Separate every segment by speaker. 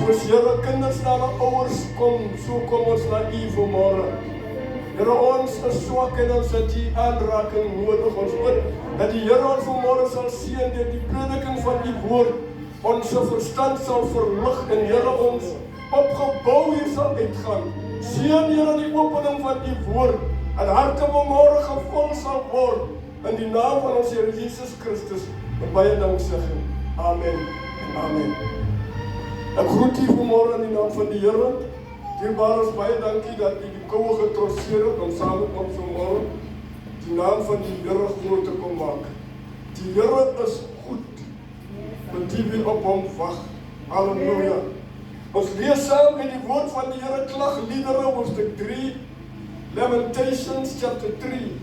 Speaker 1: Soos Here kinders na hulle ouers kom, so kom ons na U vanmôre. Here, ons is swak en ons het U aanraking nodig. Ons bid dat die Here ons vanmôre sal seën deur die prediking van U woord. Ons verstand sal verlig en Here ons opgebou hier sal uitgaan. Seën Here die opening van U woord. En harte vanmôre gevul sal word in die naam van ons Here Jesus Christus. Met baie danksegging. Amen en amen. Ek groet U vanmôre in die naam van die Here. Dierbares, baie dankie dat U die koue getrotseer het om saam met ons vanmôre die naam van die Here groot te kom maak. Die Here is goed vir die wie op hom wag. Halleluja. Ons lees saam in die woord van die Here Klagliedere hoofstuk 3, Lamentations chapter 3.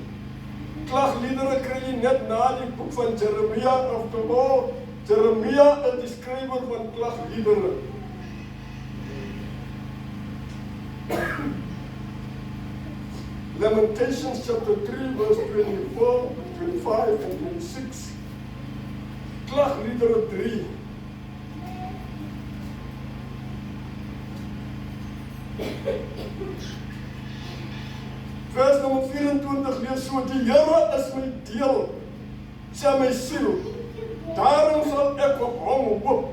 Speaker 1: Klagliedere kry jy net na die boek van Jeremia of the Law. Jeremia is die skrywer van klagliedere. Lamentations chapter 3 verse 24, 25 and 26. Klagliedere 3. Vers nummer 24 lees so: Die Here is my deel, sê my siel, daarom sal ek op hom hoop.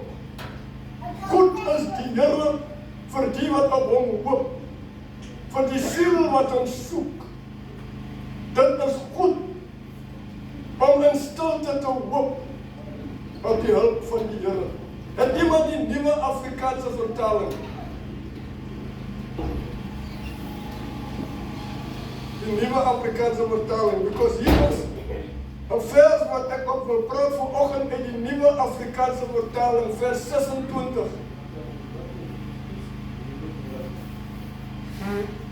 Speaker 1: Goed is die Here vir die wat op hom hoop, vir die siel wat hom soek. Dit is goed om in stilte te hoop op die hulp van die Here. Het iemand die nuwe Afrikaanse vertaling? Die nuwe Afrikaanse vertaling, because hier is 'n vers wat ek ook wil praat vanoggend uit die nuwe Afrikaanse vertaling, vers 26.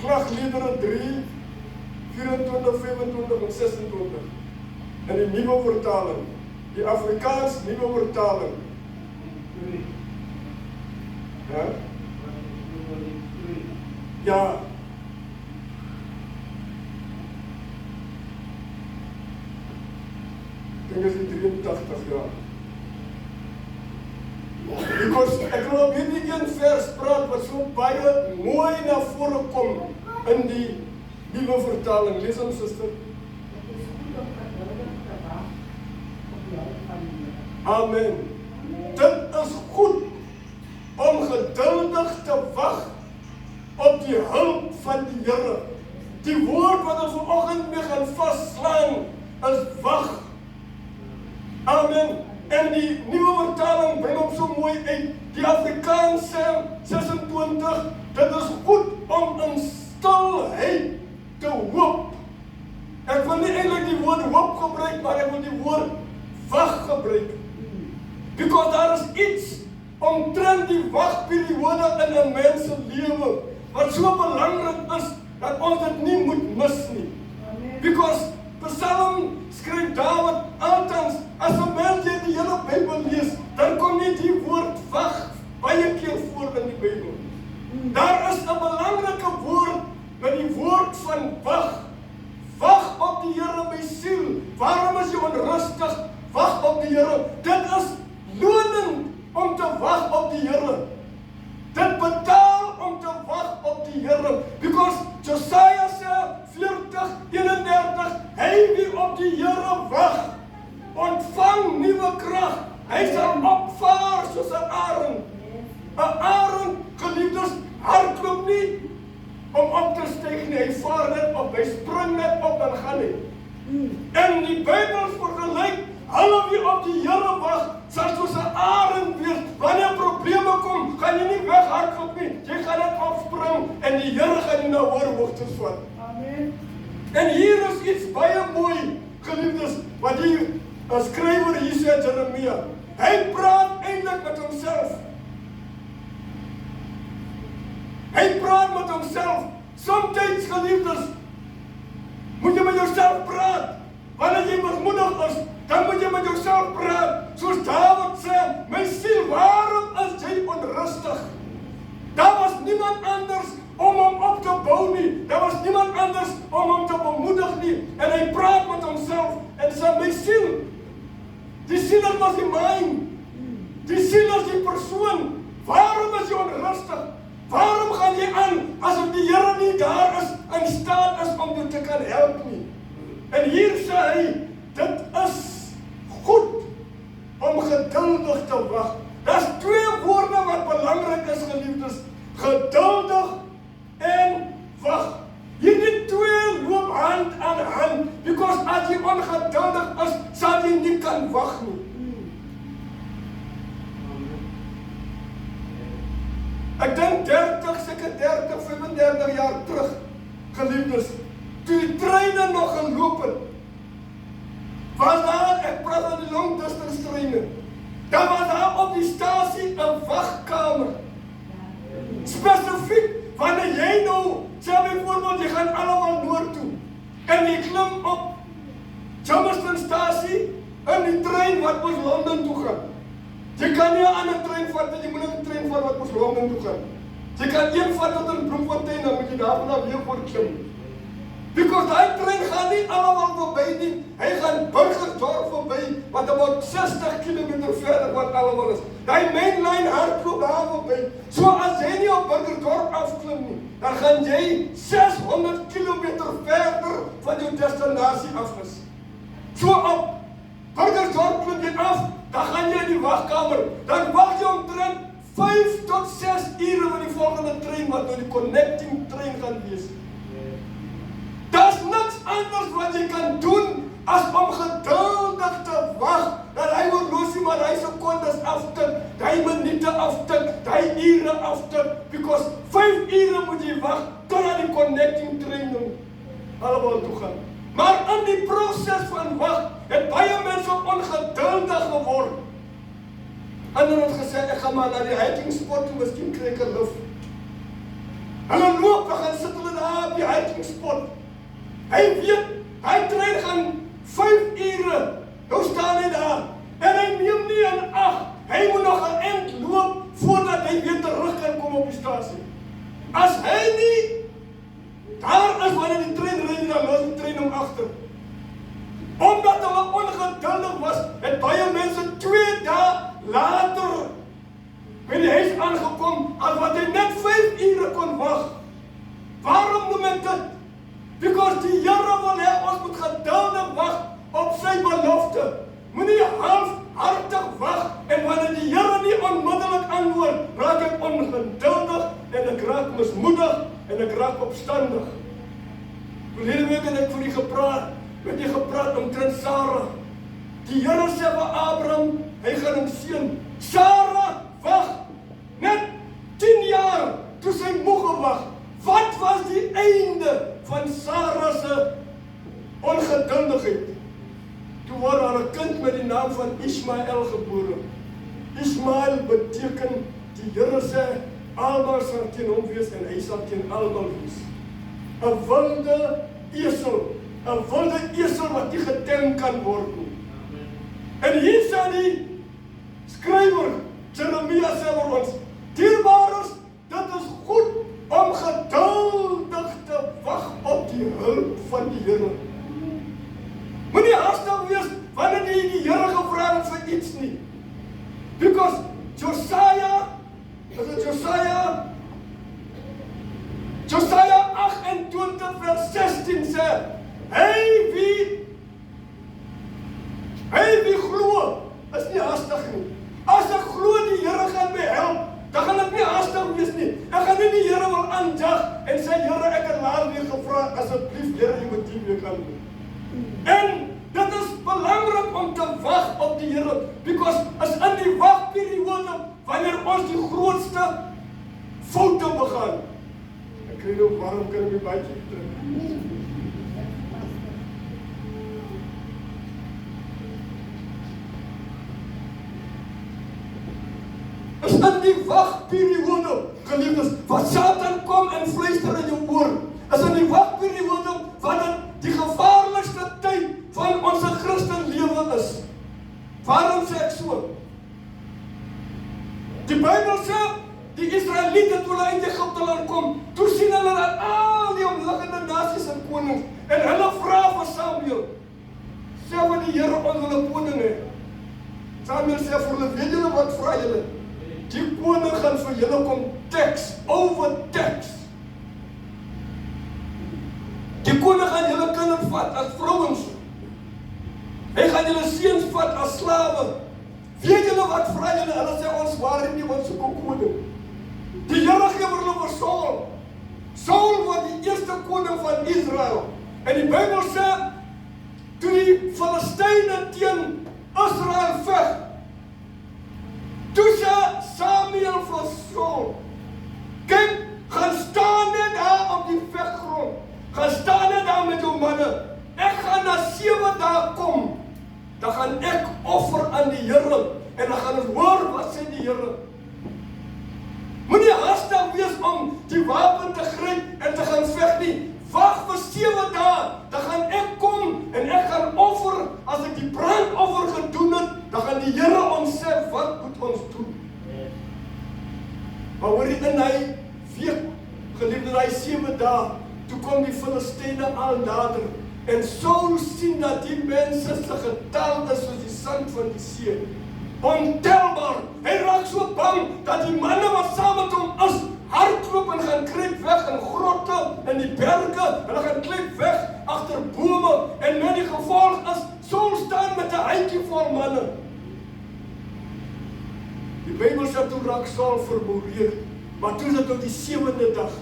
Speaker 1: Klagliedere 3, 24, 25 en 26. In die nuwe vertaling, die Afrikaans nuwe vertaling. Ja? Ja. Ek dink is die 83 jaar. Because ek wil op hierdie een vers praat wat so baie mooi na vore kom in die nuwe vertaling. Lees hom, suster. Amen. Dit is goed om geduldig te wag op die hulp van die Here. Die woord wat ons vanoggend mee gaan vasslaan is wag. Amen. En die nuwe vertaling bring hom so mooi uit. Die Afrikaans sê 26, dit is goed om in stilheid te hoop. Ek wil nie eintlik die woord hoop gebruik, maar ek wil die woord wag gebruik. Because daar is iets omtrent die wagperiode in 'n mens se lewe wat so belangrik is dat ons dit nie moet mis nie. Because Psalm skryf Dawid altens, as 'n mens die hele Bybel lees, dan kom nie die woord wag baie keer voor in die Bybel. Daar is 'n belangrike woord met die woord van wag. Wag op die Here my siel. Waarom is jy onrustig? Wag op die Here. Dit is lonend om te wag op die Here. Dit betaal om te wag op die Here. Because Josiah sê 40:31, hy wie op die Here wag, ontvang nuwe krag. Hy sal opvaar soos 'n arend. 'n Arend, geliefdes, hardloop nie om op te styg nie. Hy vaar net op, hy spring net op en gaan nie. En die Bybel vergelyk, hulle wie op die Here wag, sal soos 'n arend wees. Wanneer probleme kom, gaan jy nie weghardloop nie. Jy gaan net opspring en die Here gaan jou na hoë hoogtes vat. Amen. En hier is iets baie mooi, geliefdes, wat die skrywer hier sê, Jeremia. Hy praat eintlik met homself. Hy praat met homself. Somtyds, geliefdes, moet jy met jouself praat. Wanneer jy mismoedig is, dan moet jy met jouself praat. Soos Dawid sê, my siel, waarom is jy onrustig? Daar was niemand anders om hom op te bou nie. Daar was niemand anders om hom te bemoedig nie. En hy praat met homself en sê, my siel, die siel was die mind. Die siel is die persoon Waarom is jy onrustig? Waarom gaan jy aan asof die Here nie daar is in staat is om jou te kan help nie? En hier sê hy, dit is goed om geduldig te wag. Daar's twee woorde wat belangrik is, geliefdes. Geduldig en wag. Hierdie twee loop hand aan hand, because as jy ongeduldig is, sal jy nie kan wag nie. Ek dink 35 jaar terug, geliefdes, toe die treine nog geloop het, was daar, ek praat van die long distance treine, daar was daar op die stasie 'n wagkamer. Spesifiek, wanneer jy nou, sê byvoorbeeld, jy gaan allemaal noord toe, en jy klim op Germiston stasie, in die trein wat ons Londen toe gaan. Jy kan nie 'n ander trein vat, jy moet 'n trein vat wat ons Londen toe gaan. Jy kan een vat tot in Bloemfontein, dan moet jy daarvan weer voortklim. Because die trein gaan nie allemaal voorbij nie, hy gaan Burgersdorp voorbij, wat about 60 kilometer verder wat allemaal is. Die mainline hardloop daar voorbij. So as jy nie op Burgersdorp afklim nie, dan gaan jy 600 kilometer verder van jou destinasie af is. So op Burgersdorp klim jy af, dan gaan jy in die wagkamer, dan wacht jy omtrent 5 tot 6 ure van die volgende trein, wat nou die connecting trein gaan wees. Daar's niks anders wat jy kan doen as om geduldig te wag, dat hy horlosie maar hy sekondes aftik, hy minute aftik, hy ure aftik, because 5 ure moet jy wag, totdat die connecting train nou allemaal toe gaan. Maar in die proses van wag, het baie mense ongeduldig geword. Ander het gesê, ek gaan maar na die hiking spot toe, miskien kry ek 'n lift. Hulle loop, dan gaan sit hulle daar op die hiking spot. Hy weet, hy trein gaan 5 ure, nou staan hy daar, en hy neem nie in ag, hy moet nog 'n eind loop, voordat hy weer terug kan kom op die stasie. As hy nie, daar is wanneer die trein ry, dan los die trein hom agter. Omdat hulle ongeduldig was, het baie mense 2 dae later, by die huis aangekom, as wat hy net 5 ure kon wag. Waarom noem ek dit? Because die Here wil hê ons moet geduldig wag op sy belofte. Moenie halfhartig wag, en wanneer die Here nie onmiddellik antwoord, raak ek ongeduldig, en ek raak mismoedig, en ek raak opstandig. Verlede week het ek vir die gepraat omtrent Sarah. Die Here sê vir Abraham, hy gaan hom seën. Sarah wag net 10 jaar, toe sy moeg gewag. Wat was die einde van Sarah se ongeduldigheid? Toe word haar 'n kind met die naam van Ismael gebore. Ismael beteken, die Here sê, almal sal teen hom wees en hy sal teen almal wees. 'n wilde esel wat nie getem kan word nie. En hier sê die skrywer, Jeremia sê vir ons, dierbares, dit is goed om geduldig te wag op die hulp van die Here. Moenie haastig wees wanneer jy die Here gevra het vir iets nie. Because Josiah 28 vers 16 sê, hy wie glo, is nie haastig nie. As ek glo die Here gaan my help, dan gaan ek nie haastig wees nie. Ek gaan nie die Here wil aanjag en sê, Here, ek het laat weer gevra, asseblief, Here, jy moet die weer kan doen. En dit is belangrik om te wag op die Here, because as in die wagperiode, wanneer ons die grootste foute begaan. Ek kry nou warm, kan ek my baadjie terug. Is in die wagperiode, geliefdes, wat Satan kom en fluister in jou oor, is in die wagperiode wanneer die gevaarlikste tyd van ons Christenlewe is. Waarom sê ek so? Die Bybel sê, die Israeliete toe hulle uit Egipte land kom, toe sien hulle dat al die omliggende nasies en konings, en hulle vra vir Samuel, sê vir die Here, ons wil 'n koning hê. Samuel sê vir hulle, weet julle wat vra julle? die koning gaan vir julle kom tax, overtax. Die koning gaan julle kinders vat as vrouens. Hy gaan julle seuns vat as slawe. Weet julle wat vra julle? Hulle sê ons waar nie ons soek koning. Die Here gee vir hulle vir Saul. Saul was die eerste koning van Israel. En die Bybel sê, toe die Filistyne teen Israel veg, toe sê Samuel vir Saul, kyk, gaan staan net daar op die veggrond, gaan staan net daar met jou manne, ek gaan na 7 dae kom, dan gaan ek offer aan die Here, en dan gaan ons hoor wat sê die Here. Moenie haastig wees om die wapen te gryp en te gaan veg nie. Wag vir 7 dae, dan gaan ek kom en ek gaan offer. As ek die brandoffer gedoen het, dan gaan die Here ons sê wat moet ons doen. Maar hoor jy in hy week, geliefde, hy 7 dae, toe kom die Filistyne al nader. En Saul sien dat die mense se getal is soos die sand van die see. Ontelbaar. Hy raak so bang dat die manne wat saam met hom is, hardloop en gaan kruip weg in grotte, in die berge, hulle gaan kruip weg agter bome, en met die gevolg is, Saul staan met 'n handjie vol manne. Die Bybel sê toe raak Saul vermoeid, maar toe is dit op die 7de dag.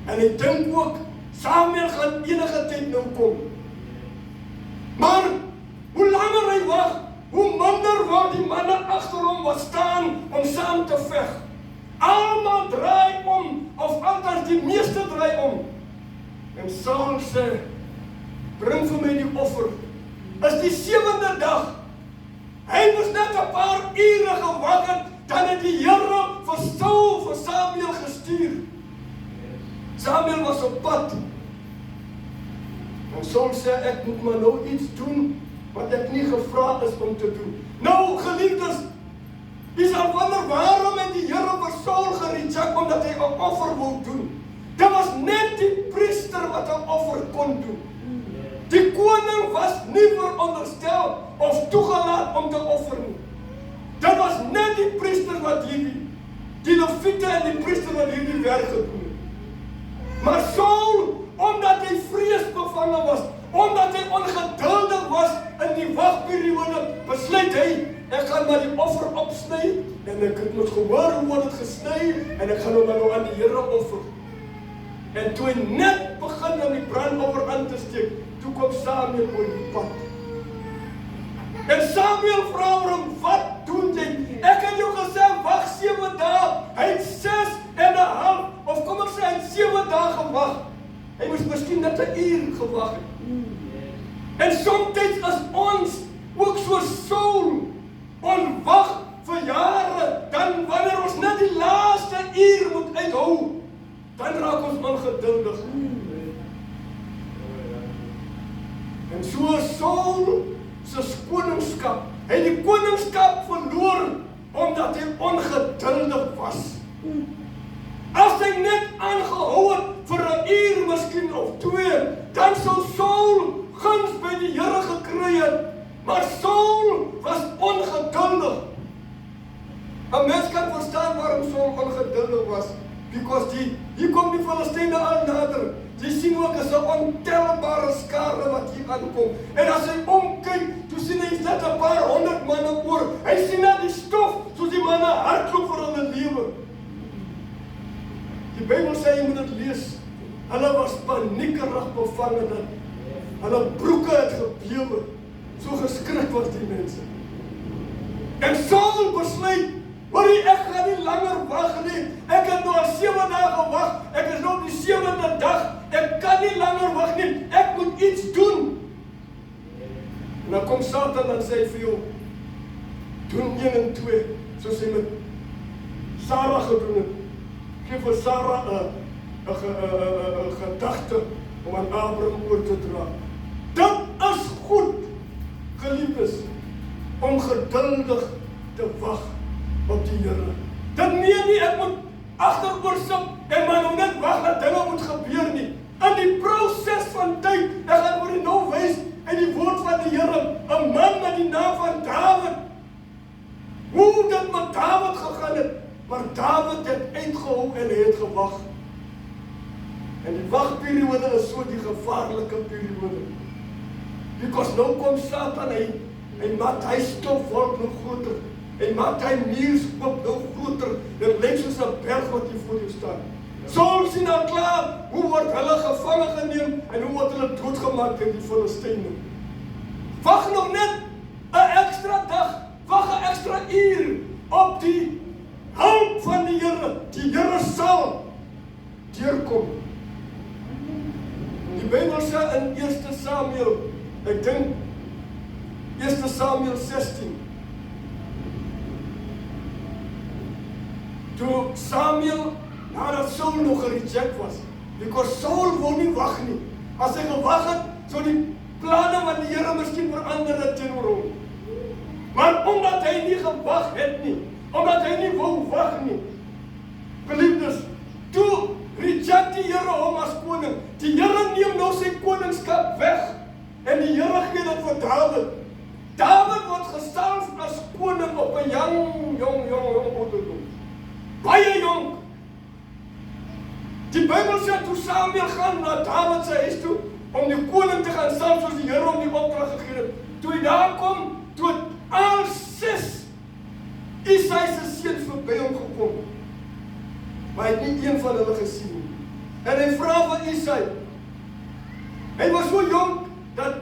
Speaker 1: En hy dink ook, Samuel gaan enige tyd nou kom. Maar, hoe langer hy wag, hoe minder word die manne agter hom wat staan om saam te veg. Almal draai om, of althans die meeste draai om. En Saul sê, bring vir my die offer. Is die 7de dag. Hy moes net 'n paar ure gewag het, dan het die Here vir Saul, vir Samuel gestuur. Samuel was op pad. En Saul sê, ek moet maar nou iets doen, wat ek nie gevra is om te doen. Nou, geliefdes, jy sal wonder waarom het die Here vir Saul gereject, omdat hy 'n offer wou doen. Dit was net die priester wat 'n offer kon doen. Die koning was nie veronderstel of toegelaat om te offer nie. Dit was net die priester wat die leviete en die priester wat hierdie werk gedoen het. Maar Saul, omdat hy vreesbevange was, omdat hy ongeduldig was in die wagperiode, besluit hy, ek gaan maar die offer opsny, en ek het moet gehoor hoe word het gesny, en ek gaan hom nou aan die Here offer. En toe hy net begin om die brandoffer aan te steek, toe kom Samuel oor die pad. En Samuel vra vir hom, wat doen jy? Ek het jou gesê, wag 7 dae, hy het 6 en 'n half, of kom ek sê, hy het 7 dae gewag. Hy moes miskien net 'n uur gewag het. En soms is ons ook so Saul, ons wag vir jare, dan wanneer ons net die laaste uur moet uithou, dan raak ons ongeduldig. En so Saul se koningskap, hy het die koningskap verloor, omdat hy ongeduldig was. As hy net aangehou het vir 'n uur miskien of 2, dan sou Saul guns by die Here gekry het. Maar Saul was ongeduldig. 'n Mens kan verstaan waarom Saul ongeduldig was. Because hier kom die Filistyne al nader. Die sien ook as 'n ontelbare skare wat hier aankom. En as hy omkyk, toe sien hy net 'n paar 100 manne oor. Hy sien net die stof, soos die manne hardloop vir hulle lewe. Die Bybel sê, jy moet dit lees, hulle was paniekerig bevange dat hulle broeke het gebewe. So geskrik was die mense. En Saul besluit, hoorie, ek gaan nie langer wag nie. Ek het nou al 7 dae gewag. Ek is nou op die 7de dag. Ek kan nie langer wag nie. Ek moet iets doen. En dan kom Satan en sê vir jou, doen 1 en 2, soos hy met Sarah gedoen het. Geef vir Sarah 'n gedagte om aan Abraham oor te dra. Dit is goed, geliefdes, om geduldig te wag op die Here. Dit meen nie, ek moet agteroor sit en maar nou net wag dat dinge moet gebeur nie. In die proses van tyd, ek gaan oor die nou wys in die woord van die Here, 'n man met die naam van Dawid, hoe dit met Dawid gegaan het. opgehou en hy het gewag. En die wagperiode is so die gevaarlike periode. Because nou kom Satan, hy maak hy stofwolk nog groter. Hy maak hy muurskop nog groter. Dit lyk soos 'n berg wat hier voor jou staan. Saul sien al klaar, hoe word hulle gevange geneem en hoe word hulle doodgemaak deur die Filistyne. Wag nog net 'n extra dag, wag 'n extra uur op die hulp van die Here. Die Here sal deurkom. Die Bybel sê in 1 Samuel, ek dink 1 Samuel 16. Toe Samuel, nadat Saul nog gereject was, because Saul wou nie wag nie. As hy gewag het, sou die planne van die Here miskien verander het teenoor hom. Maar omdat hy nie gewag het nie, omdat hy nie wou wag nie, geliefdes, toe reject die Here hom as koning. Die Here neem nou sy koningskap weg en die Here gee dit vir Dawid. Dawid word gesalf as koning op 'n jong ouderdom. Baie jong. Die Bybel sê toe Samuel gaan na Dawid se huis toe om die koning te gaan salf soos die Here hom die opdrag gegee het. Toe hy daar kom, toe al 6 Isai se seuns verby hom gekom. Maar hy het nie een van hulle gesien nie. En hy vra van Isai. Hy was so jong dat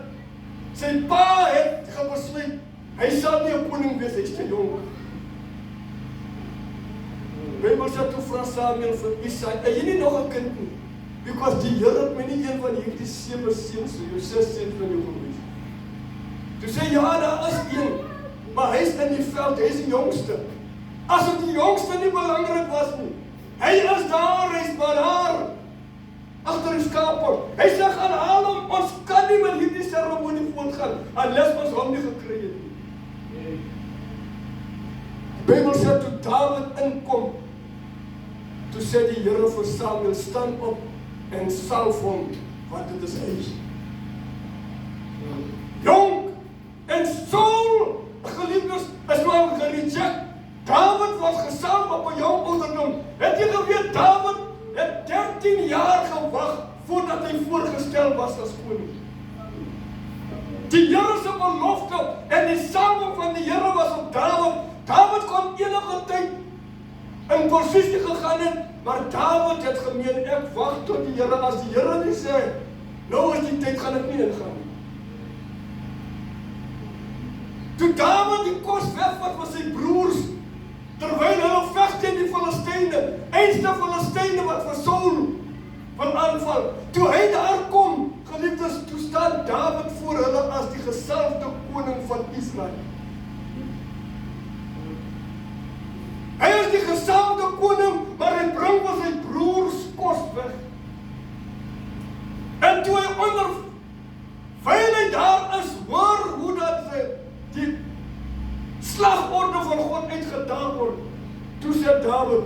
Speaker 1: sy pa het besluit, hy sal nie 'n koning wees, hy is te jong. Bybel sê toe vra Samuel vir Isai, jy nie nog 'n kind nie, because die Here het my nie een van hierdie 7 seuns, jou 6 seuns van jou gewys. Toe sê ja, daar is een, maar hy is in die veld, hy is die jongste. Asof die jongste nie belangrik was nie. Hy is daar, hy is maar daar, agter die skape. Hy sê, gaan haal hom, ons kan nie met hierdie seremonie voortgaan, unless ons hom nie gekry het nie. Die Bybel sê, toe Dawid inkom, toe sê die Here vir Samuel, staan op en salf hom, want dit is hy. Jong en Saul, geliefdes, is nou gereject. Dawid was gesalf op 'n jong ouderdom. Het jy geweet, Dawid het 13 jaar gewag voordat hy voorgestel was as koning. Die Here se belofte en die salwing van die Here was op Dawid. Dawid kon enige tyd in posisie gegaan het, maar Dawid het gemeen, ek wag tot die Here, as die Here nie sê, nou is die tyd, gaan ek nie ingaan nie. Toe Dawid die kos wegvat van sy broers, terwyl hulle veg teen die Filistyne, einste Filistyne wat vir Saul wil aanval. Toe hy daar kom, geliefdes, toe staan Dawid voor hulle as die gesalfde koning van Israel. Hy is die gesalfde koning, maar hy bring vir sy broers kos weg. En toe hy terwyl hy daar is, hoor hoe dat die slagorde van God uitgedaag word. Toe sê Dawid,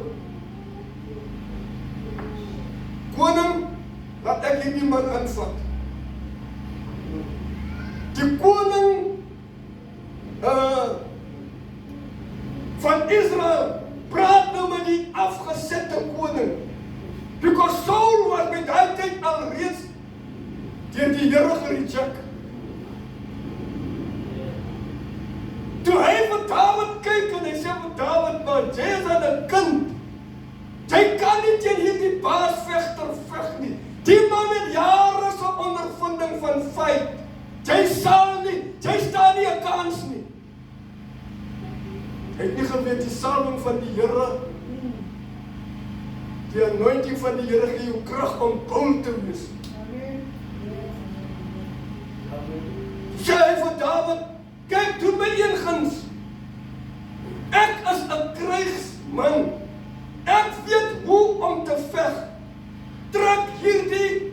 Speaker 1: koning, laat ek hierdie man aanvat. Die koning van Israel praat nou met die afgesette koning. Because Saul was met daai tyd alreeds deur die Here gereject. Toe hy vir Dawid kyk en hy sê vir Dawid, maar jy is aan 'n kind. Jy kan nie teen hierdie baasvegter veg nie. Die man het jare se ondervinding van feit. Jy sal nie, jy staan nie 'n kans nie. Hy het nie geweet die salwing van die Here, die anointing van die Here gee jou krag om bold te wees. Sê hy vir Dawid, kyk, doen my een guns. Ek is 'n krygsman. Ek weet hoe om te veg. Trek hierdie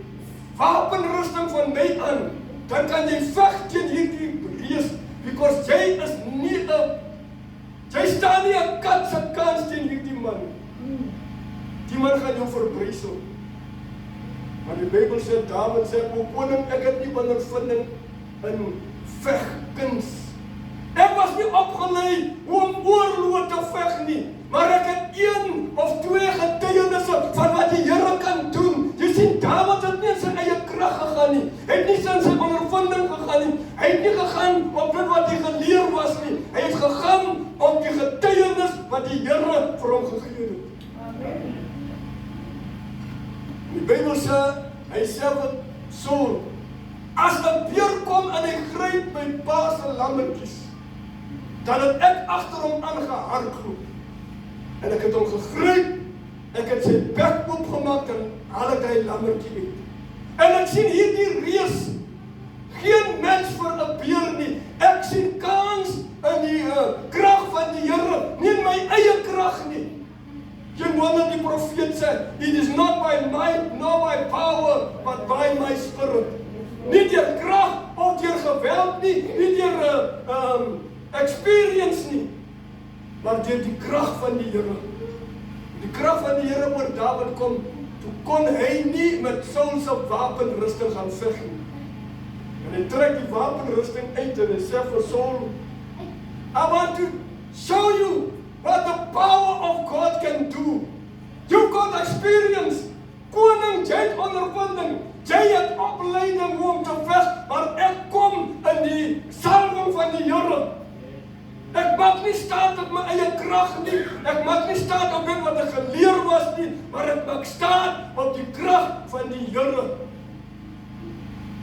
Speaker 1: wapenrusting van my aan, dan kan jy veg teen hierdie reus, because jy is nie jy staan nie 'n kat se kans teen hierdie man. Die man gaan jou verbrysel. Maar die Bybel sê, Dawid sê, o koning, ek het nie ondervinding in vegkuns. Ek was nie opgelei om oorlog te veg nie. Maar ek het 1 of 2 getuienisse van wat die Here kan doen. Jy sien, Dawid het nie in sy eie krag gegaan nie. Hy het nie in sy ondervinding gegaan nie. Hy het nie gegaan op dit wat hy geleer was nie. Hy het gegaan op die getuienis wat die Here vir hom gegee het. Amen. Die Bybel sê, hy sê wat Saul, as 'n beer kom en hy gryp my pa se lammetjies, dan het ek agter hom aangehardloop. En ek het hom gegryp, ek het sy bek oopgemaak en haal ek hy lammetjie uit. En ek sien hierdie reus, geen mens vir 'n beer nie. Ek sien kans in die krag van die Here, nie in my eie krag nie. Jy wonder die profeet sê, it is not by might nor by power, but by my spirit. Nie deur krag of deur geweld nie, nie deur experience nie, maar deur die krag van die Here. Die krag van die Here oor Dawid kom, toe kon hy nie met Saul se wapenrusting gaan veg nie. En hy trek die wapenrusting uit en hy sê vir Saul, I want to show you what the power of God can do. You've got experience. Koning, jy het ondervinding. Jy het opleiding om te veg, maar ek kom in die salwing van die Here. Ek maak nie staat op my eie krag nie. Ek maak nie staat op dit wat ek geleer was nie, maar ek maak staat op die krag van die Here.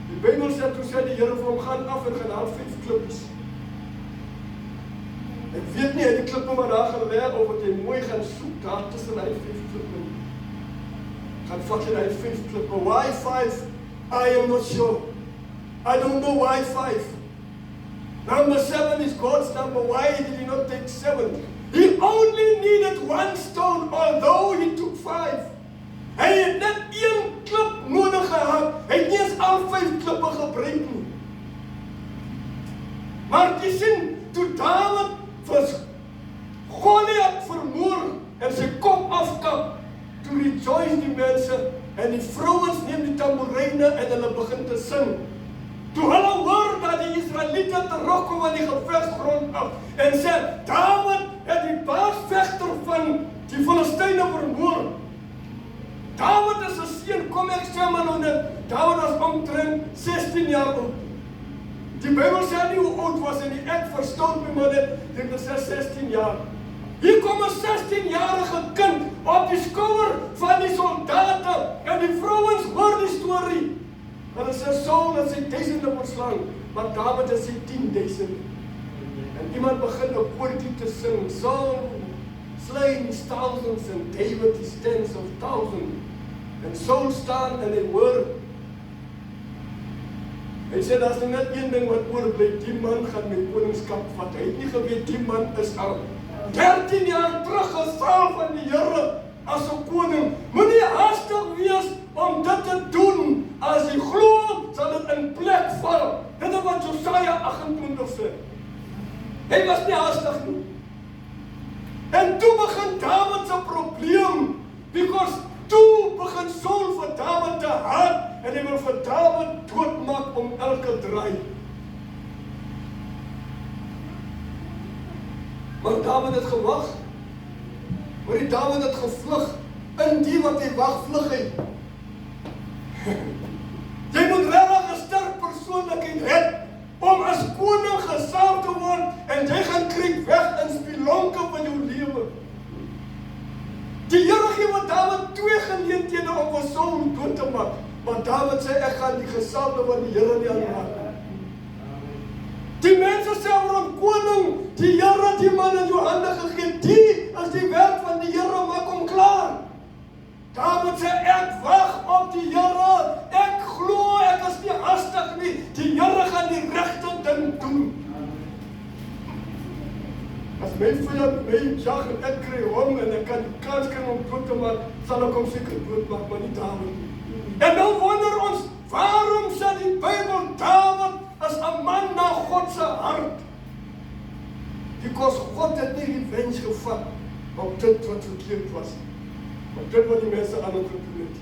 Speaker 1: Die Bybel sê, toe sê die Here vir hom, gaan af en gaan haal 5 klippies. Ek weet nie, hy die klippe maar daar gelê, of het hy mooi gaan soek daar tussen hy 5 klippe. Gaan vat jy hy 5 klippe. Why 5? I am not sure. I don't know why 5. Number 7 is God's number. Why did he not take 7? He only needed 1 stone, although he took 5. Hy het net 1 klip nodig gehad. Hy het nie eens al 5 klippe gebruik nie. Maar jy sien, toe Dawid vir Goliath vermoor en sy kop afkap, toe rejoice die mense en die vrouens neem die tamboerijne en hulle begin te sing. Toe hulle hoor dat die Israeliete terugkom aan die gevegsgrond af en sê, Dawid het die baasvegter van die Filistyne vermoor. Dawid is 'n seun, kom ek sê maar nou net, Dawid was omtrent 16 jaar oud. Die Bybel sê nie hoe oud was en ek verstaan my maar net, dit is 16 jaar. Hier kom 'n 16-jarige kind op die skouer van die soldate en die vrouens hoor die storie. Hulle sê Saul het sy duisende ontslaan, maar Dawid het sy 10.000. En iemand begin 'n koortjie te sing, Saul slays thousands and David is tens of thousands. En Saul staan en hy hoor. Hy sê, daar's net een ding wat oorbly, die man gaan my koningskap vat. Hy het nie geweet, die man is al 13 jaar terug gesaal van die Here as 'n koning. Moenie haastig wees om dit te doen. As jy glo, sal dit in plek val. Dit is wat Jesaja 28 sê. Hy was nie haastig nie. En toe begin Dawid se probleem, because toe begin Saul vir Dawid te haat en hy wil vir Dawid doodmaak om elke draai. Maar Dawid het gewag. Maar die Dawid het gevlug. In die wat hy wag, vlug hy. Jy moet regtig 'n sterk persoonlikheid hê om as koning gesalf te word en jy gaan kruip weg in spilonke van jou lewe. Die Here gee wat Dawid 2 geleenthede om vir Saul dood te maak. Maar Dawid sê, ek gaan die gesalfde van die Here nie aanraak. Die mense sê oor 'n koning, die Here die man in jou hande gegee, die is die werk van die Here, maak hom klaar. Dawid sê, ek wag op die Here, ek glo, ek is nie hastig nie, die Here gaan die regte ding doen. As my vyand my jag en ek kry hom en ek kan die kans kry om dood te maak, sal ek hom seker doodmaak, maar nie Dawid nie. En nou wonder ons, waarom sê die Bybel Dawid as 'n man na God se hart? Because God het nie revenge gevat op dit wat verkeerd was, op dit wat die mense aan hom gedoen het.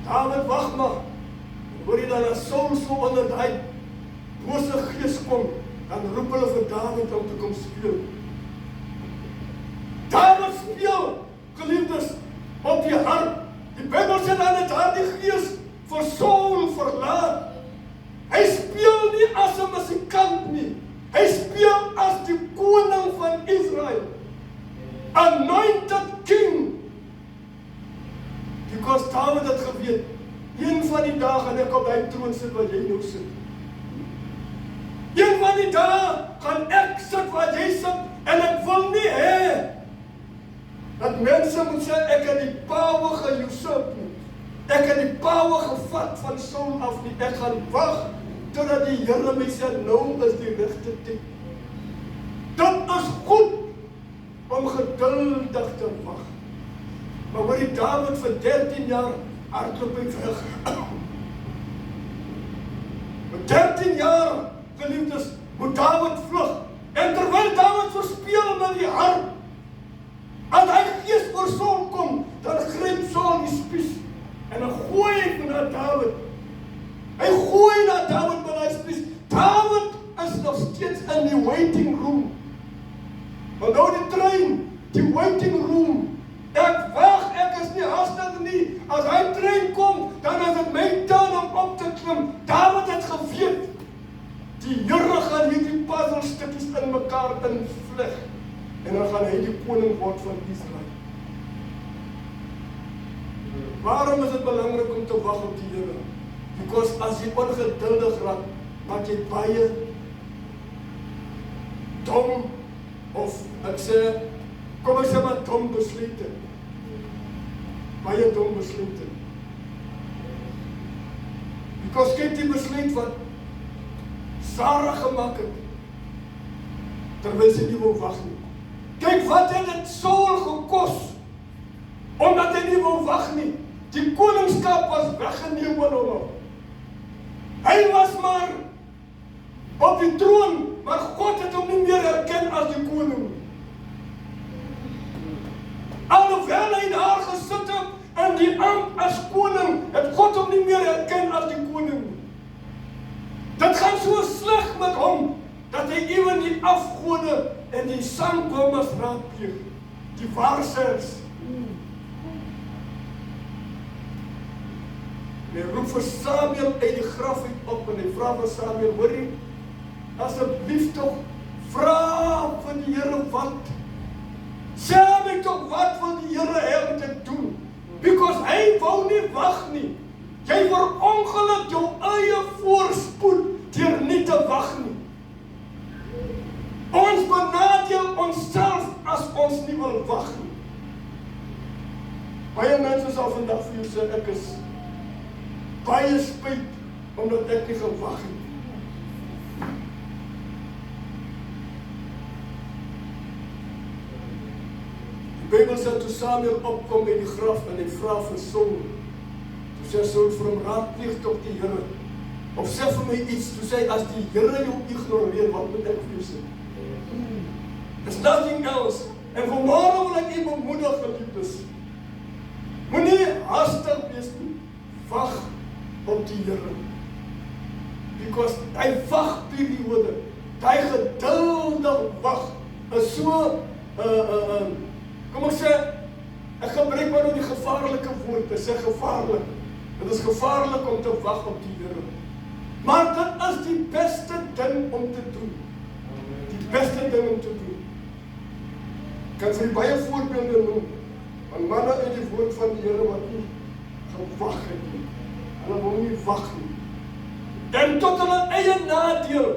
Speaker 1: Dawid wag maar, hoor jy dan as Saul so onder daai bose gees kom, dan roep hulle vir Dawid om te kom speel. Dawid speel, geliefdes, op die harp. Die Bybel sê dan het haar die gees vir Saul verlaat. Hy speel nie as 'n musikant nie. Hy speel as die koning van Israel. Anointed king. Because Dawid het geweet, een van die dae gaan ek op die troon sit waar jy nou sit. Een van die dae gaan ek sit waar jy sit, en ek wil nie hê dat mense moet sê, ek het die power geusurp nie. Ek het die power gevat van Saul af nie. Ek gaan wag totdat die Here my sê, nou is die regte tyd. Dit is goed om geduldig te wag. Maar hoor die Dawid vir 13 jaar hardloop hy weg. Vir 13 jaar, geliefdes, moet Dawid vlug. En terwyl Dawid verspeel met die harp, as hy gees oor Saul kom, dan gryp Saul die spies en dan gooi hy na Dawid. Hy gooi na Dawid met die spies. Dawid is nog steeds in die waiting room. Want nou die trein, die waiting room. Ek wag, ek is nie haastig nie. As hy trein kom, dan is dit my turn om op te klim. Dawid het geweet, die Here gaan hierdie puzzelstukkies in mekaar invleg. En dan gaan hy die koning word van Israel. Waarom is dit belangrik om te wag op die Here? Because as jy ongeduldig raak, maak jy baie dom, of ek sê, kom ek sê maar dom besluite. Baie dom besluite. Because kyk die besluit wat Sarah gemaak het, terwyl sy nie wou wag nie. Kyk wat het dit Saul gekos, omdat hy nie wou wag nie. Die koningskap was weggeneem van hom. Hy was maar op die troon, maar God het hom nie meer herken as die koning. Alhoewel hy daar gesit het in die ambt as koning, het God hom nie meer herken as die koning. Dit gaan so sleg met hom, dat hy ewen die afgode en die sangkomers raadpleeg, die waarsers. Hy roep vir Samuel uit die graf uit op en hy vra vir Samuel, hoor jy, asseblief tog, vra van die Here wat. Sê my tog wat wil die Here hê om te doen? Because hy wou nie wag nie. Jy verongeluk jou eie voorspoed deur nie te wag nie. Ons benadeel onsself as ons nie wil wag nie. Baie mense sal vandag vir jou sê, ek is baie spyt omdat ek nie gewag het. Die Bybel sê toe Samuel opkom by die graf en hy vra vir Saul. Toe sê Saul vir hom, raadpleeg tog die Here. Of sê vir my iets, toe sê as die Here jou ignoreer, wat moet ek vir jou sê? There's nothing else. En vanmorgen wil ek u bemoedig, geliefdes. Moenie haastig wees nie. Wag op die Here. Because die wagperiode, die geduldig wag, is so, kom ek sê, ek gebruik maar nou die gevaarlike woord, dit sê gevaarlik. Het is gevaarlik om te wag op die Here. Maar dit is die beste ding om te doen. Die beste ding om te doen. Ek kan vir baie voorbeelde noem, van manne uit die woord van die Here wat nie gewag het nie. Hulle wil nie wag nie. En tot hulle eie nadeel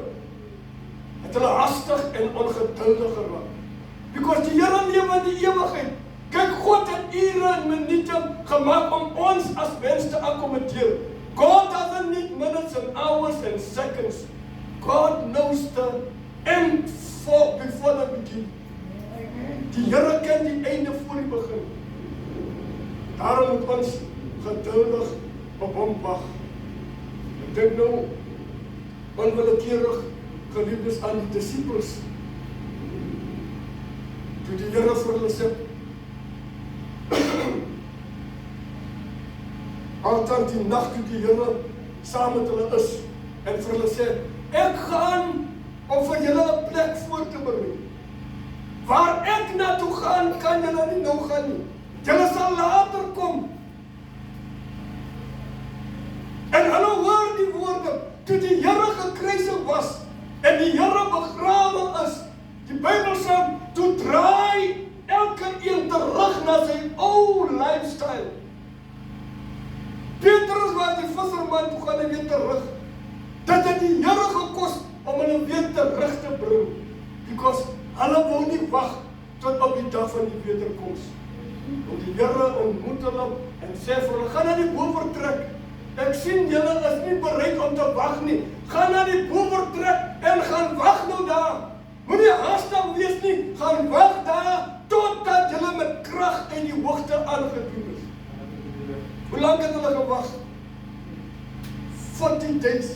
Speaker 1: het hulle hastig en ongeduldig geraak. Because die Here lewe in die ewigheid. Kyk, God het ure en minute gemaak om ons as mens te akkommodeer. God doesn't need minutes and hours and seconds. God knows the end before the beginning. Die Here ken die einde voor die begin. Daarom moet ons geduldig op hom wag. Ek dink nou, onwillekeurig geliefdes aan die disippels. Toe die Here vir hulle sê, altyd die nag toe die Here saam met hulle is, en vir hulle sê, ek gaan om vir julle 'n plek voor te berei. Waar ek na toe gaan, kan julle nie nou gaan nie. Julle sal later kom. En hulle hoor die woorde, toe die Here gekruisig was, en die Here begrawe is, die Bybel sê, toe draai elke een terug na sy ou lifestyle. Petrus was die visserman, toe gaan hy weer terug. Dit het die Here gekos om hulle weer terug te bring. Because hulle wou nie wag tot op die dag van die wederkoms. Want die Here ontmoet hulle en sê vir hulle, gaan na die boevertrek. Ek sien julle is nie bereid om te wag nie. Gaan na die boevertrek en gaan wag nou daar. Moenie haastig wees nie, gaan wag daar totdat julle met krag en die hoogte aangedoen is. Hoe lang het hulle gewag? 40 days.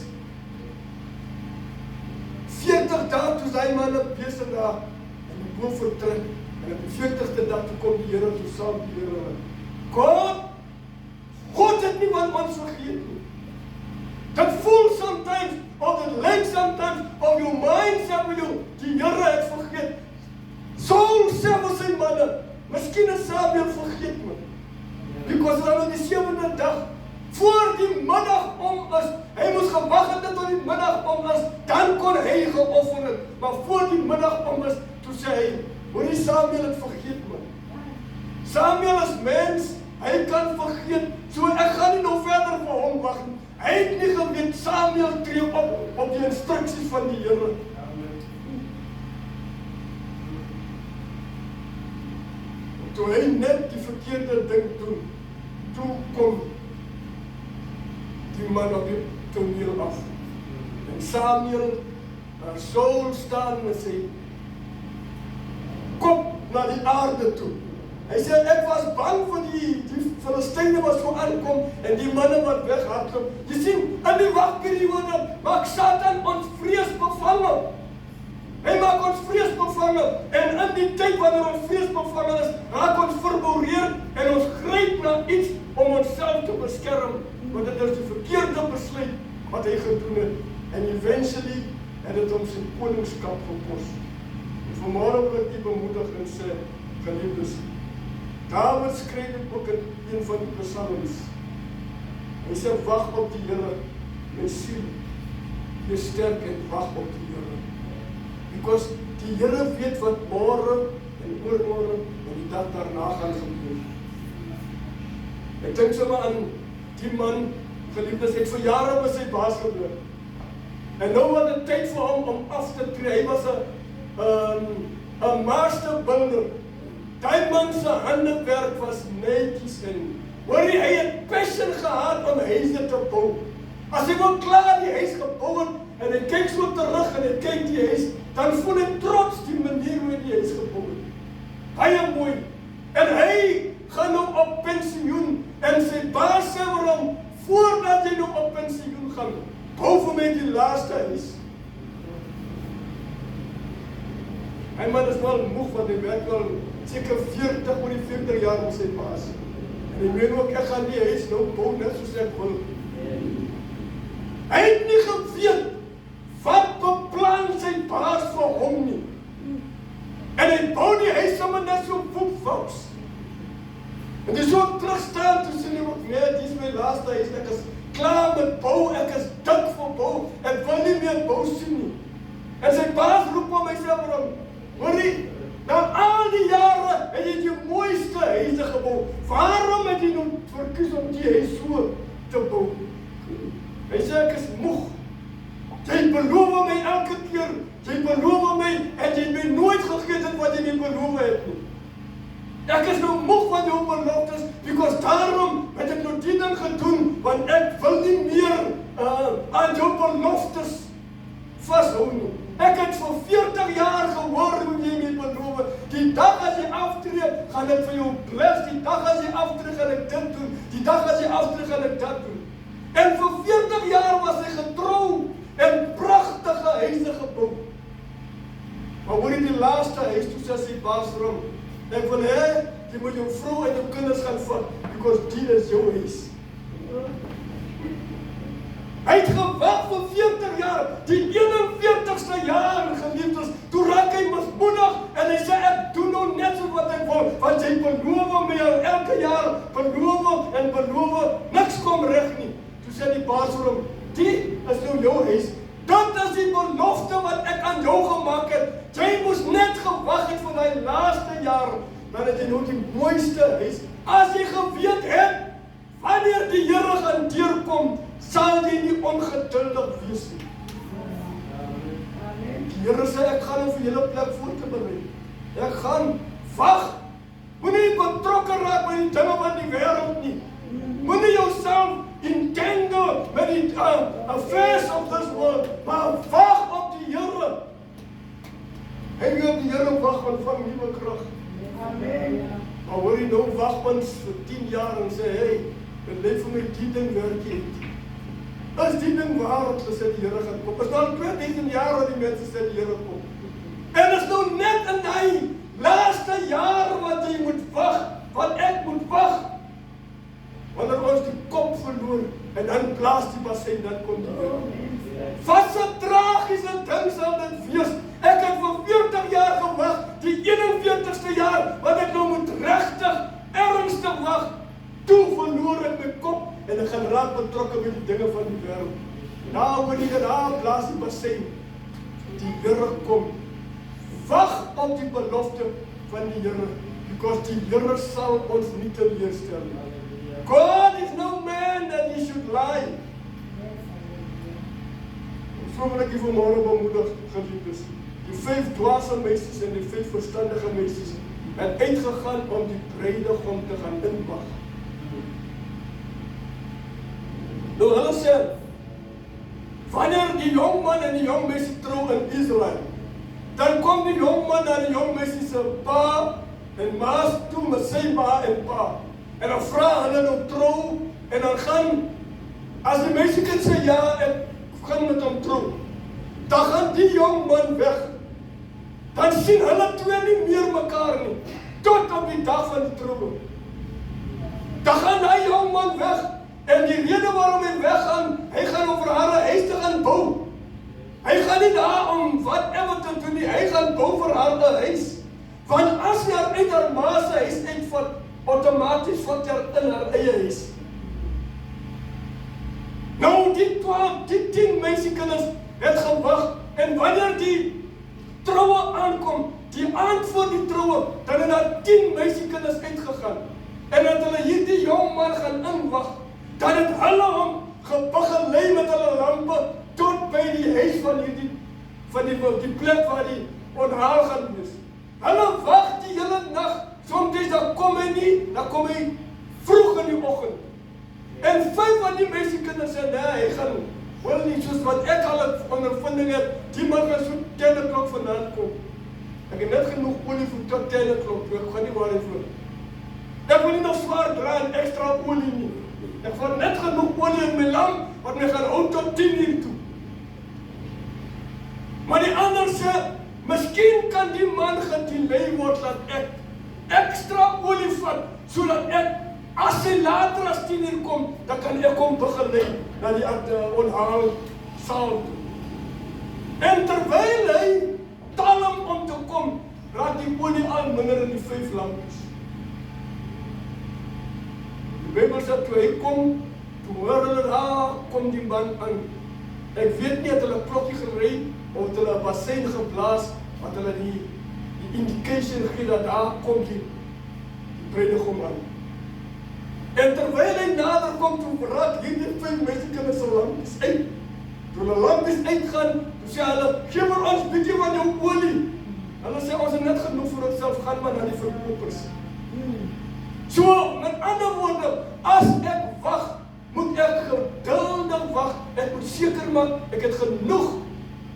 Speaker 1: 40 dae toe sy manne besig daar in die boom vertrek. En op die 40ste dag toe kom die Here toe saam die Here. God het nie van ons vergeet nie. Dit voel sometimes, of it lyk sometimes, of your mind sê vir jou, die Here het vergeet. Saul sê vir sy manne, miskien is Samuel vergeet me. Because dan op die 7de dag, voor die middag om is, hy moes gewag het tot die middag om is, dan kon hy geoffer het. Maar voor die middag om is, toe sê hy, hoorie Samuel het vergeet me. Samuel is mens, hy kan vergeet, so ek gaan nie nog verder vir hom wag nie. Hy het nie geweet, Samuel tree op die instruksies van die Here. Toe hy net die verkeerde ding doen, toe kom die man op die toneel af. En Samuel, Saul staan met sy kop na die aarde toe. Hy sê, ek was bang vir die Filistyne wat so aankom en die manne wat weghardloop. Jy sien, in die wagperiode maak Satan ons vrees bevange. Hy maak ons vrees bevange en in die tyd wanneer ons vrees bevange is, raak ons verboureerd en ons gryp na iets om onsself te beskerm, want dit is die verkeerde besluit wat hy gedoen het en eventually het dit om sy koningskap gekos. En vanmorgen wil ek die bemoedig en sê, geliefdes, David skryf dit ook in een van die psalms. Hy sê, wag op die Here, my siel, wees sterk en wag op die Here. Because die Here weet wat môre en oormôre en die dag daarna gaan gebeur. Ek dink sommer aan die man, geliefdes, het vir jare by sy baas gebeur. En nou was dit tyd vir hom om af te tree. Hy was 'n master builder. Die man se handewerk was netjies en hoor jy, hy het passion gehad om huise te bou. As hy wel klaar die huis gebou het en hy kyk so terug en hy kyk die huis, dan voel hy trots die manier hoe hy die huis gebou het. Baie mooi. En hy gaan nou op pensioen en sy baas sê vir hom, voordat jy nou op pensioen gaan, bou vir my die laaste huis. Hy man is wel moeg, want hy werk al seker 40 oor die 40 jaar met sy baas. En hy meen ook, ek gaan die huis nou bou net soos ek wil. Hy het nie geweet wat beplan sy baas vir hom nie. En hy bou die huis sommer net so woepvouws. En die so terugstaan, toe sê hy ook, nee, die is my laaste huis, ek is klaar met bou, ek is dik vir bou, ek wil nie meer bou sien nie. En sy baas roep om myself vir hom, hoorie, na al die jare het jy die mooiste huise gebou. Waarom het jy nou verkies om die huis so te bou? Hy sê, ek is moeg. Jy beloof my elke keer, jy beloof my en jy my nooit gegee het wat jy my beloof het nie. Ek is nou moeg van jou beloftes, because daarom het ek nou die ding gedoen, want ek wil nie meer aan jou beloftes vasthou nie. Ek het vir 40 jaar gehoor hoe jy my beloof het. Die dag as jy aftree, gaan ek vir jou bless. Die dag as jy aftree, gaan ek dit doen. Die dag as jy aftree, gaan ek dat doen. En vir 40 jaar was hy getrou en pragtige huise gebou. Maar hoor jy die laaste huis, toe sê sy baas vir hom, ek wil hê, jy moet jou vrou en jou kinders gaan vat, because die is jou huis. Hy het gewag vir 40 jaar, die 41ste 40ste jaar, geliefdes, toe raak hy mismoedig en hy sê, ek doen nou net so wat ek wil, want jy beloof my al elke jaar, beloof en beloof, niks kom reg nie. Toe sê die baas vir hom, die is nou jou huis, dit is die belofte wat ek aan jou gemaak het, jy moes net gewag het vir die laaste jaar, dan het jy nou die mooiste huis, as jy geweet het, wanneer die Here gaan deurkom, sal jy nie ongeduldig wees nie. Die Here sê, ek gaan nou vir julle plek voor te berei. Ek gaan wag. Moenie betrokke raak by die dinge van die wêreld nie. Moenie jouself entangle met die affairs of this world, maar wag op die Here. En wie op die Here wag, ontvang nuwe krag. Amen. Maar hoor jy nou wagmans vir 10 jaar en sê, hey, dit lyk vir my die ding werk nie. As die ding waar het gesê die Here gaan kom. Is nou 2000 jaar wat die mense sê die Here kom. En is nou net in die laaste jaar wat jy moet wag, wat ek moet wag. Wanneer ons die kop verloor en dan blaas die bassein, dan kom die Here. Wat 'n tragiese ding sal dit wees. Ek het vir 40 jaar gewag, die 41ste jaar wat ek nou moet regtig ernstig wag. Toe verloor ek my kop en ek gaan raak betrokke met die dinge van die wêreld. Nou wanneer jy daar blaas die bassein, die Here kom. Wag op die belofte van die Here, because die Here sal ons nie teleurstel nie. God is no man that he should lie. So wil ek jy vanmôre bemoedig, geliefdes. Die 5 dwaase meisies en die 5 verstandige meisies het uitgegaan om die bruidegom te gaan inwag. Nou hulle sê, wanneer die jong man en die jong meisie trou in Israel, dan kom die jong man na die jong meisie se pa en ma's toe met sy ma en pa. En dan vra hulle nou trou en dan gaan, as die meisie kan sê ja, ek gaan met hom trou, dan gaan die jong man weg. Dan sien hulle twee nie meer mekaar nie, tot op die dag van die troue. Dan gaan hy jong man weg, en die rede waarom hy weggaan, hy gaan over haar huis te gaan bou. Hy gaan nie daar om whatever te doen nie, hy gaan bou vir haar 'n huis. Want as hy haar uit haar ma se huis uitvat, outomaties vat hy in haar eie huis. Nou die 10 meisiekinders het gewag, en wanneer die troue aankom, die aand voor die troue, dan het daar 10 meisiekinders uitgegaan, en dat hulle hierdie jong man gaan inwag, dan het hulle hom begelei met hulle lampe, tot by die huis van die plek waar die onthaal gaan wees. Hulle wag die hele nag, soms dan kom hy nie, dan kom hy vroeg in die oggend. En 5 van die meisiekinders sê, nee, hy gaan wel nie, soos wat ek al het ondervinding het, die man gaan so 10 o'clock vandaan kom. Ek het net genoeg olie vir tot 10 o'clock, ek gaan nie waar hy voor. Ek wil nie nog zwaar dra en extra olie nie. Ek vat net genoeg olie in my lamp, wat my gaan hou tot 10 uur toe. Maar die ander sê, miskien kan die man gedelay word, dat ek extra olie vat, sodat ek, as hy later as 10 uur kom, dan kan ek hom begelei na die onthaal saal toe. En terwyl hy talm om te kom, raak die olie al minder in die 5 lampies. Die Bybel sê, toe hy kom, toe hoor hulle daar, kom die man aan. Ek weet nie, het hulle klokkie gery, of het hulle 'n bassein geblaas, wat hulle die indication gee, dat daar kom die bruidegom aan. En terwyl hy nader kom, toe raak hierdie 5 meisiekinders se lampies uit. Toe hulle lampies uitgaan, toe sê hulle, gee vir ons bietjie van jou olie. Hulle sê, ons het net genoeg vir onsself, gaan maar na die verkopers. So, met ander woorde, as ek wag, moet ek geduldig wag, ek moet seker maak, ek het genoeg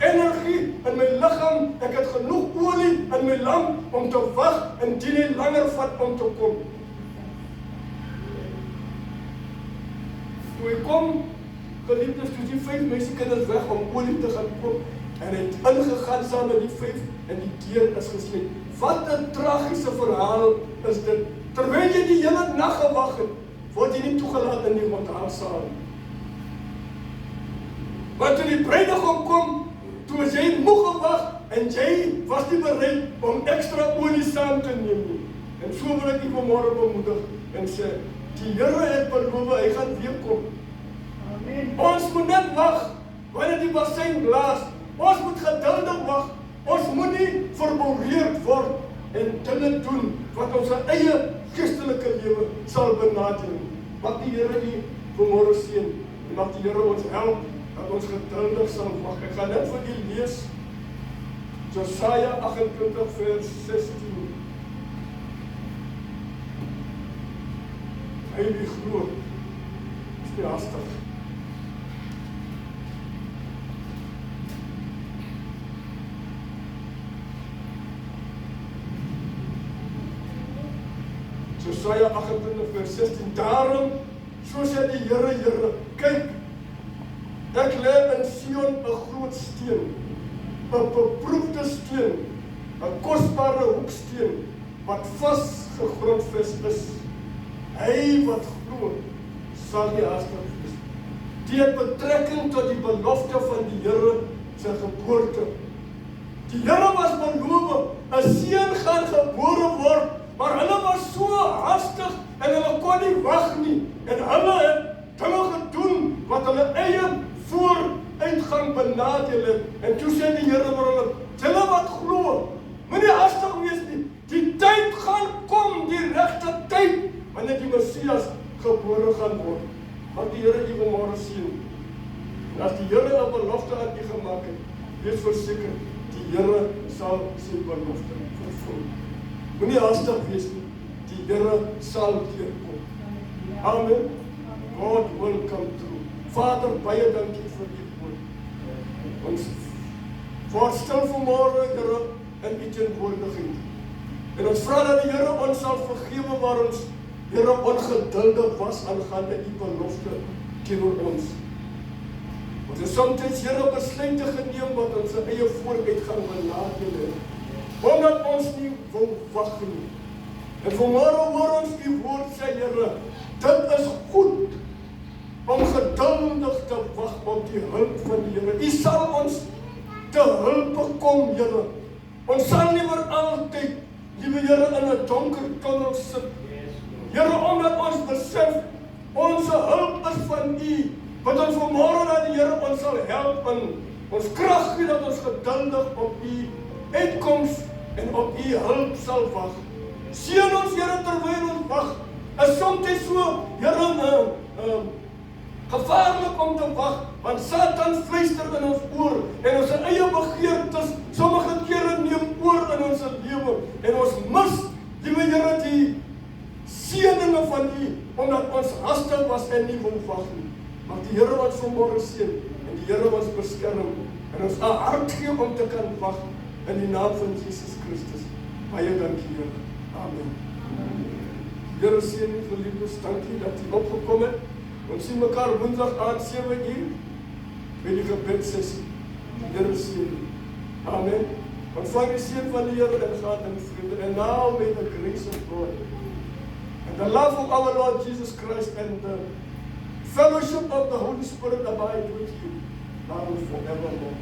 Speaker 1: energie in my liggaam, ek het genoeg olie in my lamp, om te wag, indien hy langer vat om te kom. Toe hy kom, geliefdes, toe die 5 meisiekinders weg om olie te gaan koop, en hy het ingegaan saam met die 5, en die deur is gesluit. Wat 'n tragiese verhaal is dit. Terwyl jy die hele nag gewag het, word jy nie toegelaat in die onthaalsaal. Want toe die bruidegom kom, toe was jy moeg gewag en jy was nie bereid om ekstra olie saam te neem nie. En so wil ek u vanmôre bemoedig en sê, die Here het beloof, hy gaan weer kom. Amen. Ons moet net wag wanneer die bassein blaas. Ons moet geduldig wag. Ons moet nie verboureerd word en dinge doen wat ons eie geestelike lewe sal benadeel. Mag die Here u vanmôre seën en mag die Here ons help dat ons geduldig sal wag. Ek gaan net vir u lees Jesaja 28 vers 16. Hy wie glo, is nie haastig. Jesaja 28 vers 16, daarom, so sê die Here, kyk, ek lê in Sion 'n groot steen, 'n beproefde steen, 'n kosbare hoeksteen, wat vasgegrondves is. Hy wat glo, sal nie haastig wees. Die het betrekking tot die belofte van die Here se geboorte. Die Here was beloof, 'n seun gaan gebore word, maar hulle was so haastig en hulle kon nie wag nie. En hulle het dinge gedoen wat hulle eie vooruitgang benadeel het. En toe sê die Here vir hulle, julle wat glo, moenie haastig wees nie. Die tyd gaan kom, die regte tyd, wanneer die Messias gebore gaan word. Mag die Here u vanmôre seën. En as die Here 'n belofte aan u gemaak het, wees verseker, die Here sal sy belofte vervul. Moenie haastig wees nie. Die Here sal deurkom. Amen. God will come through. Vader, baie dankie vir u woord. Ons voorstel vanmôre, Here, in u teenwoordigheid. En ons vra dat die Here ons sal vergewe waar ons, Here, ongeduldig was aangaande u belofte teenoor ons. Ons het soms, Here, besluite geneem wat ons eie vooruitgang benadeel het, omdat ons nie wil wag nie. En vanmôre hoor ons u woord sê, Here, dit is goed om geduldig te wag op die hulp van die Here. U sal ons te hulp kom, Here. Ons sal nie vir altyd, liewe Here, in 'n donker tunnel sit. Here, omdat ons besef, ons hulp is van u, wat ons vanmôre dat die Here ons sal help in ons krag gee, dat ons geduldig op u uitkoms en op u hulp sal wag. Seën ons, Here, terwyl ons wag. Is soms so, Here, gevaarlik om te wag, want Satan fluister in ons oor en ons eie begeertes sommige kere neem oor in ons lewe en ons mis, liewe Here, die seëninge van u, omdat ons hastig was en nie wil wag nie. Mag die Here ons vanmôre seën en die Here ons beskerm en ons 'n hart gee om te kan wag in die naam van Jesus Christus. Baie dankie, Here. Amen. Here seën u geliefdes, dankie dat u opgekom het. Ons sien mekaar Woensdag aand 7:00 by die gebedsessie. Here seën u. Amen. Ontvang die seën van die Here en gaan in vrede. And now may the grace of God and the love of our Lord Jesus Christ and the fellowship of the Holy Spirit abide with you now and forevermore.